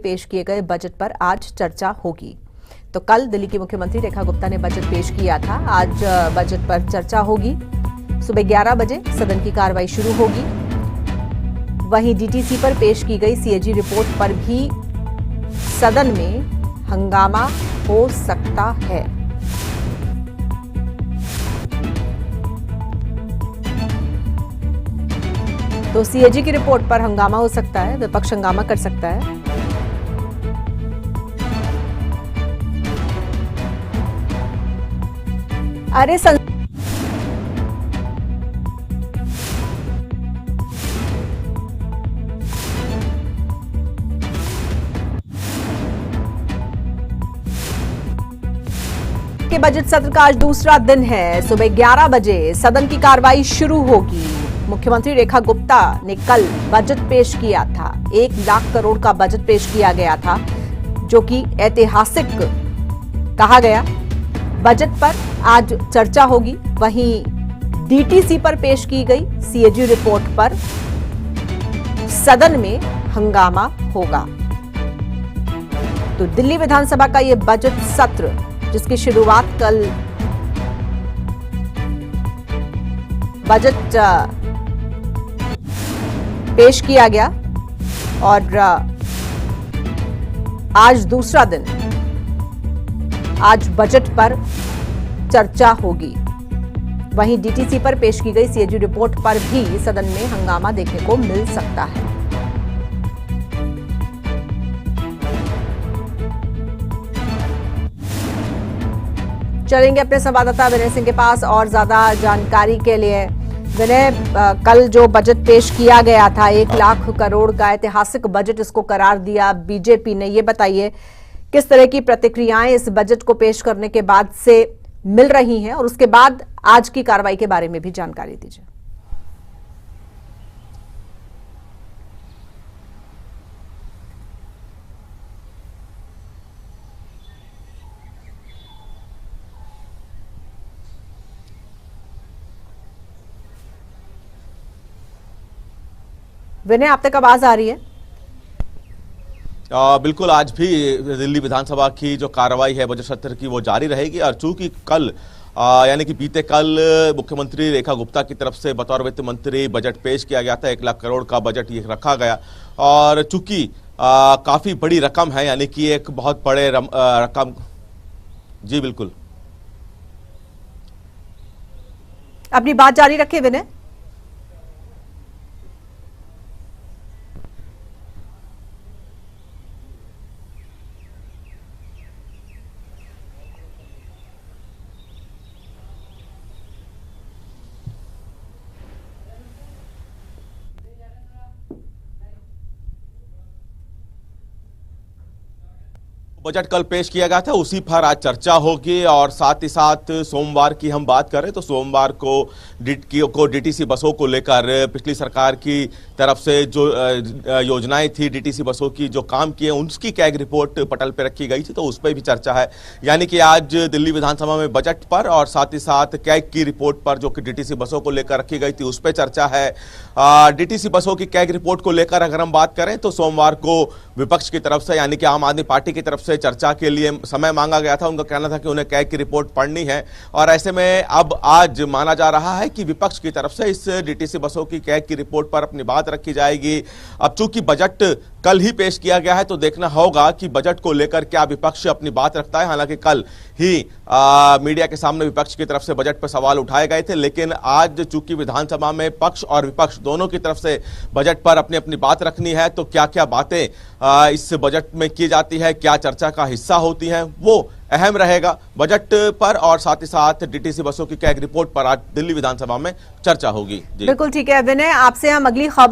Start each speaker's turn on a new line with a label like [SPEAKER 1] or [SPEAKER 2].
[SPEAKER 1] पेश किए गए बजट पर आज चर्चा होगी। तो कल दिल्ली की मुख्यमंत्री रेखा गुप्ता ने बजट पेश किया था। आज बजट पर चर्चा होगी। सुबह 11 बजे सदन की कार्रवाई शुरू होगी। वहीं डीटीसी पर पेश की गई सीएजी रिपोर्ट पर भी सदन में हंगामा हो सकता है। तो सीएजी की रिपोर्ट पर हंगामा हो सकता है, विपक्ष हंगामा कर सकता है। अरे के बजट सत्र का आज दूसरा दिन है। सुबह 11 बजे सदन की कार्रवाई शुरू होगी। मुख्यमंत्री रेखा गुप्ता ने कल बजट पेश किया था। 1 लाख करोड़ का बजट पेश किया गया था, जो कि ऐतिहासिक कहा गया। बजट पर आज चर्चा होगी। वहीं डीटीसी पर पेश की गई सीएजी रिपोर्ट पर सदन में हंगामा होगा। तो दिल्ली विधानसभा का यह बजट सत्र, जिसकी शुरुआत कल बजट पेश किया गया और आज दूसरा दिन, आज बजट पर चर्चा होगी। वहीं डीटीसी पर पेश की गई सीएजी रिपोर्ट पर भी सदन में हंगामा देखने को मिल सकता है। चलेंगे अपने संवाददाता विनय सिंह के पास और ज्यादा जानकारी के लिए। विनय, कल जो बजट पेश किया गया था 1 लाख करोड़ का ऐतिहासिक बजट इसको करार दिया बीजेपी ने। ये बताइए किस तरह की प्रतिक्रियाएं इस बजट को पेश करने के बाद से मिल रही हैं, और उसके बाद आज की कार्रवाई के बारे में भी जानकारी दीजिए। विनय, आप तक आवाज आ रही है?
[SPEAKER 2] बिल्कुल, आज भी दिल्ली विधानसभा की जो कार्रवाई है बजट सत्र की वो जारी रहेगी। और चूंकि कल यानी कि बीते कल मुख्यमंत्री रेखा गुप्ता की तरफ से बतौर वित्त मंत्री बजट पेश किया गया था, 1 लाख करोड़ का बजट ये रखा गया। और चूंकि काफी बड़ी रकम है, यानी कि एक बहुत बड़े रकम। जी बिल्कुल,
[SPEAKER 1] अपनी बात जारी रखें विनय।
[SPEAKER 2] बजट कल पेश किया गया था, उसी पर आज चर्चा होगी। और साथ ही साथ सोमवार की हम बात करें तो सोमवार को डीटीसी बसों को लेकर पिछली सरकार की तरफ से जो योजनाएं थी, डीटीसी बसों की जो काम किए, उसकी कैग रिपोर्ट पटल पे रखी गई थी, तो उस पर भी चर्चा है। यानी कि आज दिल्ली विधानसभा में बजट पर और साथ ही साथ कैग की रिपोर्ट पर जो कि डीटीसी बसों को लेकर रखी गई थी, उस पर चर्चा है। डीटीसी बसों की कैग रिपोर्ट को लेकर अगर हम बात करें तो सोमवार को विपक्ष की तरफ से, यानी कि आम आदमी पार्टी की तरफ से चर्चा के लिए समय मांगा गया था। उनका कहना था कि उन्हें कैग की रिपोर्ट पढ़नी है, और ऐसे में अब आज माना जा रहा है कि विपक्ष की तरफ से इस डीटीसी बसों की कैग की रिपोर्ट पर अपनी बात रखी जाएगी। अब चूंकि बजट कल ही पेश किया गया है, तो देखना होगा कि बजट को लेकर क्या विपक्ष अपनी बात रखता है। हालांकि कल ही मीडिया के सामने विपक्ष की तरफ से बजट पर सवाल उठाए गए थे, लेकिन आज चूंकि विधानसभा में पक्ष और विपक्ष दोनों की तरफ से बजट पर अपनी अपनी बात रखनी है, तो क्या क्या बातें इस बजट में की जाती है, क्या चर्चा का हिस्सा होती हैं, वो अहम रहेगा। बजट पर और साथ ही साथ डीटीसी बसों की कैग रिपोर्ट पर आज दिल्ली विधानसभा में चर्चा होगी।
[SPEAKER 1] बिल्कुल ठीक है विनय, आपसे हम अगली खबर